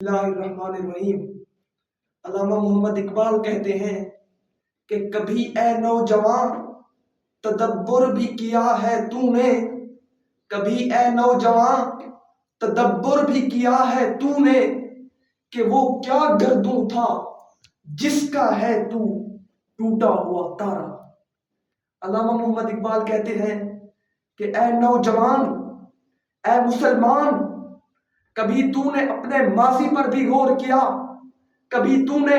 اللہ الرحمن الرحیم۔ علامہ محمد اقبال کہتے ہیں کہ کبھی اے نوجوان تدبر بھی کیا ہے تو نے، کبھی اے نوجوان تدبر بھی کیا ہے تو نے، کہ وہ کیا گردوں تھا جس کا ہے تو ٹوٹا ہوا تارا۔ علامہ محمد اقبال کہتے ہیں کہ اے نوجوان، اے مسلمان، کبھی تو نے اپنے ماضی پر بھی غور کیا، کبھی تو نے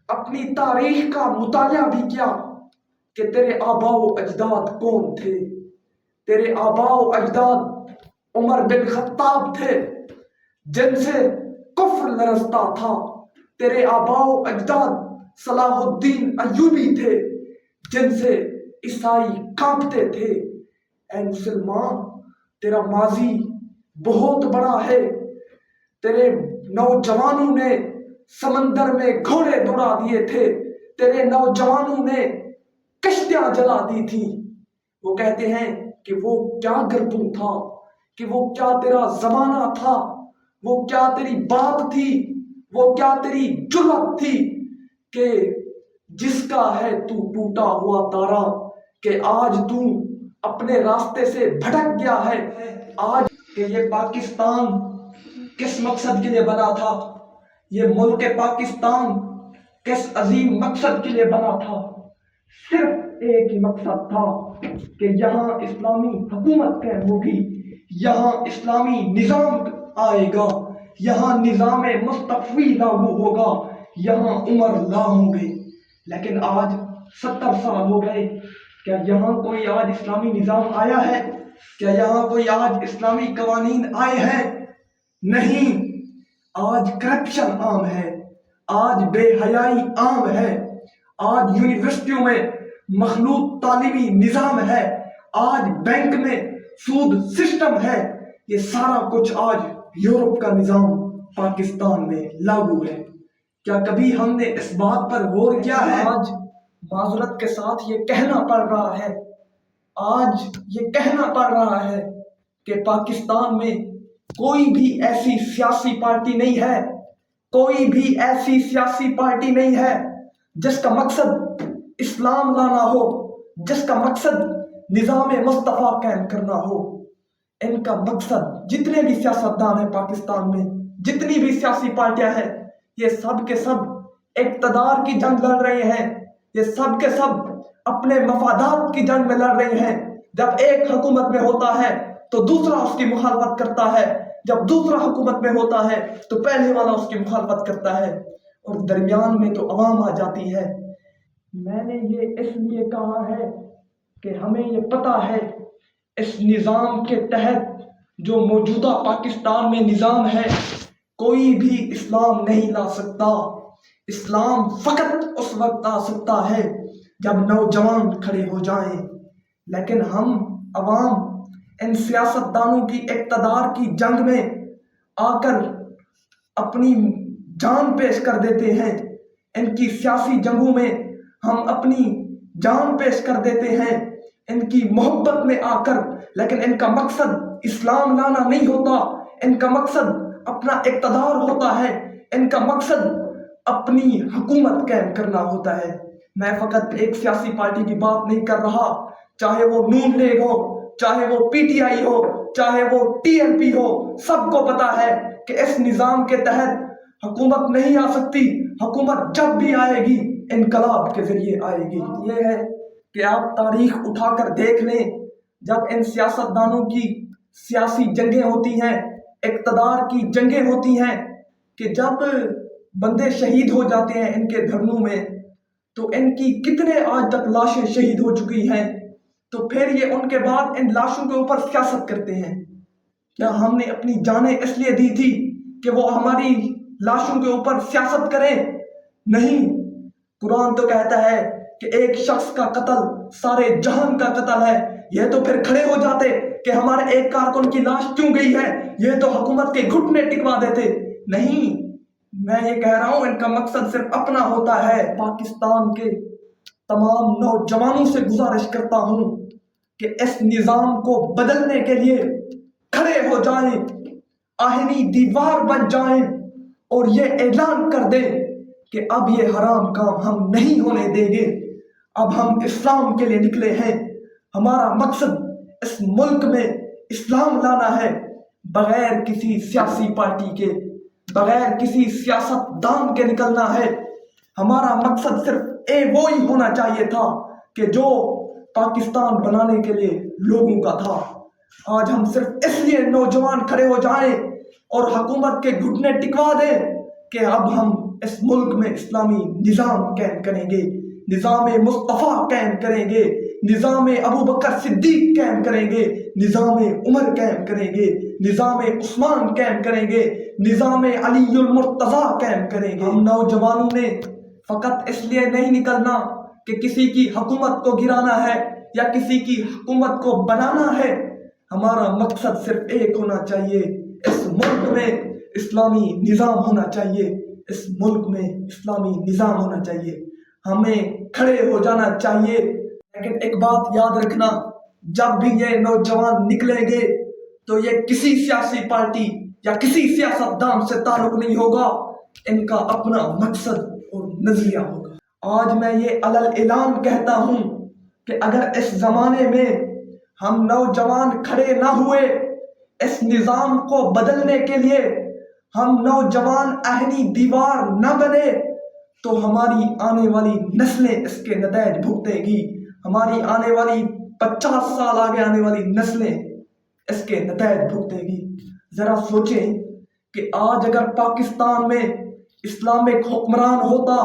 اپنی تاریخ کا مطالعہ بھی کیا کہ تیرے آباء و اجداد کون تھے؟ تیرے آباء و اجداد عمر بن خطاب تھے جن سے کفر لرزتا تھا، تیرے آباء و اجداد صلاح الدین ایوبی تھے جن سے عیسائی کانپتے تھے۔ اے مسلمان، تیرا ماضی بہت بڑا ہے، تیرے نوجوانوں نے سمندر میں گھوڑے دوڑا دیے تھے، تیرے نوجوانوں نے کشتیاں جلا دی تھی۔ وہ کہتے ہیں کہ وہ کیا گردوں تھا، کہ وہ کیا تیرا زمانہ تھا، وہ کیا تیری بات تھی، وہ کیا تیری جرأت تھی کہ جس کا ہے تو ٹوٹا ہوا تارا، کہ آج تو اپنے راستے سے بھٹک گیا ہے۔ آج کہ یہ پاکستان کس مقصد کے لیے بنا تھا، یہ ملک پاکستان کس عظیم مقصد کے لیے بنا تھا؟ صرف ایک ہی مقصد تھا کہ یہاں اسلامی حکومت قائم ہوگی، یہاں اسلامی نظام آئے گا، یہاں نظام مستفی لاگو ہوگا، یہاں عمر لا ہوں گے۔ لیکن آج 70 سال ہو گئے، کیا یہاں کوئی آج اسلامی نظام آیا ہے؟ کیا یہاں کوئی آج اسلامی قوانین آئے ہیں؟ نہیں۔ آج کرپشن عام ہے، آج بے حیائی عام ہے، آج یونیورسٹیوں میں مخلوط تعلیمی نظام ہے، آج بینک میں سود سسٹم ہے۔ یہ سارا کچھ آج یورپ کا نظام پاکستان میں لاگو ہے۔ کیا کبھی ہم نے اس بات پر غور کیا ہے؟ آج معذرت کے ساتھ یہ کہنا پڑ رہا ہے، آج یہ کہنا پڑ رہا ہے کہ پاکستان میں کوئی بھی ایسی سیاسی پارٹی نہیں ہے، کوئی بھی ایسی سیاسی پارٹی نہیں ہے جس کا مقصد اسلام لانا ہو، جس کا مقصد نظام مصطفیٰ قائم کرنا ہو۔ ان کا مقصد، جتنے بھی سیاستدان ہیں پاکستان میں، جتنی بھی سیاسی پارٹیاں ہیں، یہ سب کے سب اقتدار کی جنگ لڑ رہے ہیں، یہ سب کے سب اپنے مفادات کی جنگ میں لڑ رہے ہیں۔ جب ایک حکومت میں ہوتا ہے تو دوسرا اس کی مخالفت کرتا ہے، جب دوسرا حکومت میں ہوتا ہے تو پہلے والا اس کی مخالفت کرتا ہے، اور درمیان میں تو عوام آ جاتی ہے۔ میں نے یہ اس لیے کہا ہے کہ ہمیں یہ پتہ ہے اس نظام کے تحت جو موجودہ پاکستان میں نظام ہے، کوئی بھی اسلام نہیں لا سکتا۔ اسلام فقط اس وقت آ سکتا ہے جب نوجوان کھڑے ہو جائیں، لیکن ہم عوام ان سیاستدانوں کی اقتدار کی جنگ میں آ کر اپنی جان پیش کر دیتے ہیں۔ ان کی سیاسی جنگوں میں ہم اپنی جان پیش کر دیتے ہیں، ان کی محبت میں آ کر، لیکن ان کا مقصد اسلام لانا نہیں ہوتا، ان کا مقصد اپنا اقتدار ہوتا ہے، ان کا مقصد اپنی حکومت قائم کرنا ہوتا ہے۔ میں فقط ایک سیاسی پارٹی کی بات نہیں کر رہا، چاہے وہ نون لیگ ہو، چاہے وہ پی ٹی آئی ہو، چاہے وہ ٹی این پی ہو، سب کو پتا ہے کہ اس نظام کے تحت حکومت نہیں آ سکتی۔ حکومت جب بھی آئے گی انقلاب کے ذریعے آئے گی۔ یہ ہے کہ آپ تاریخ اٹھا کر دیکھ لیں، جب ان سیاستدانوں کی سیاسی جنگیں ہوتی ہیں، اقتدار کی جنگیں ہوتی ہیں، کہ جب بندے شہید ہو جاتے ہیں ان کے دھرنوں میں، تو ان کی کتنے آج تک لاشیں شہید ہو چکی ہیں، تو پھر یہ ان کے بعد ان لاشوں کے اوپر سیاست کرتے ہیں۔ کیا ہم نے اپنی جانیں اس لیے دی تھی کہ وہ ہماری لاشوں کے اوپر سیاست کریں؟ نہیں۔ قرآن تو کہتا ہے کہ ایک شخص کا قتل سارے جہان کا قتل ہے۔ یہ تو پھر کھڑے ہو جاتے کہ ہمارے ایک کارکن کی لاش کیوں گئی ہے، یہ تو حکومت کے گھٹنے ٹکوا دیتے۔ نہیں، میں یہ کہہ رہا ہوں ان کا مقصد صرف اپنا ہوتا ہے۔ پاکستان کے تمام نوجوانوں سے گزارش کرتا ہوں کہ اس نظام کو بدلنے کے لیے کھڑے ہو جائیں، آہنی دیوار بن جائیں اور یہ اعلان کر دیں کہ اب یہ حرام کام ہم نہیں ہونے دیں گے. اب ہم اسلام کے لیے نکلے ہیں. ہمارا مقصد اس ملک میں اسلام لانا ہے، بغیر کسی سیاسی پارٹی کے، بغیر کسی سیاست دان کے نکلنا ہے. ہمارا مقصد صرف وہی ہونا چاہیے تھا کہ جو پاکستان بنانے کے لیے لوگوں کا تھا. آج ہم صرف اس لیے نوجوان کھڑے ہو جائیں اور حکومت کے گھٹنے ٹکوا دیں کہ اب ہم اس ملک میں اسلامی نظام قائم کریں گے، نظام مصطفیٰ قائم کریں گے، نظام ابو بکر صدیق قائم کریں گے، نظام عمر قائم کریں گے، نظام عثمان قائم کریں گے، نظام علی المرتضیٰ قائم کریں گے. ہم نوجوانوں نے فقط اس لیے نہیں نکلنا کہ کسی کی حکومت کو گرانا ہے یا کسی کی حکومت کو بنانا ہے. ہمارا مقصد صرف ایک ہونا چاہیے، اس ملک میں اسلامی نظام ہونا چاہیے، اس ملک میں اسلامی نظام ہونا چاہیے. ہمیں کھڑے ہو جانا چاہیے. لیکن ایک بات یاد رکھنا، جب بھی یہ نوجوان نکلیں گے تو یہ کسی سیاسی پارٹی یا کسی سیاست دان سے تعلق نہیں ہوگا، ان کا اپنا مقصد اور نظریہ ہوگا. آج میں یہ اعلان کہتا ہوں کہ اگر اس زمانے میں ہم نوجوان کھڑے نہ ہوئے اس نظام کو بدلنے کے لیے، ہم نوجوان آہنی دیوار نہ بنے، تو ہماری آنے والی نسلیں اس کے نتائج بھگتیں گی. ہماری آنے والی 50 سال آگے آنے والی نسلیں اس کے نتائج بھگتیں گی. ذرا سوچیں کہ آج اگر پاکستان میں اسلامک حکمران ہوتا،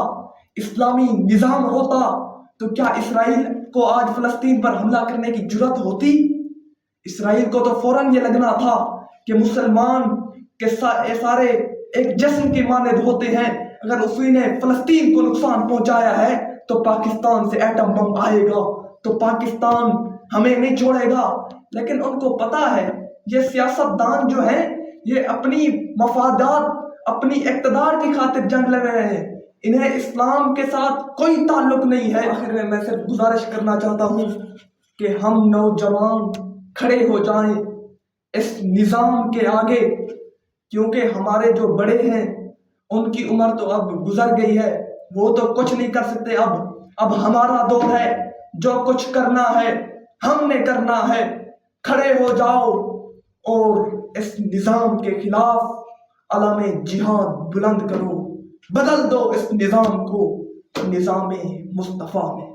اسلامی نظام ہوتا، تو کیا اسرائیل کو آج فلسطین پر حملہ کرنے کی جرت ہوتی؟ اسرائیل کو تو فوراً یہ لگنا تھا کہ مسلمان کے سارے ایک جسم کی مانند ہوتے ہیں، اگر اسی نے فلسطین کو نقصان پہنچایا ہے تو پاکستان سے ایٹم بم آئے گا تو پاکستان ہمیں نہیں چھوڑے گا. لیکن ان کو پتا ہے یہ سیاست دان جو ہیں یہ اپنی مفادات، اپنی اقتدار کی خاطر جنگ لڑ رہے ہیں، انہیں اسلام کے ساتھ کوئی تعلق نہیں ہے. آخر میں صرف گزارش کرنا چاہتا ہوں کہ ہم نوجوان کھڑے ہو جائیں اس نظام کے آگے، کیونکہ ہمارے جو بڑے ہیں ان کی عمر تو اب گزر گئی ہے، وہ تو کچھ نہیں کر سکتے. اب ہمارا دور ہے، جو کچھ کرنا ہے ہم نے کرنا ہے. کھڑے ہو جاؤ اور اس نظام کے خلاف علم جہاد بلند کرو، بدل دو اس نظام کو نظام مصطفیٰ میں.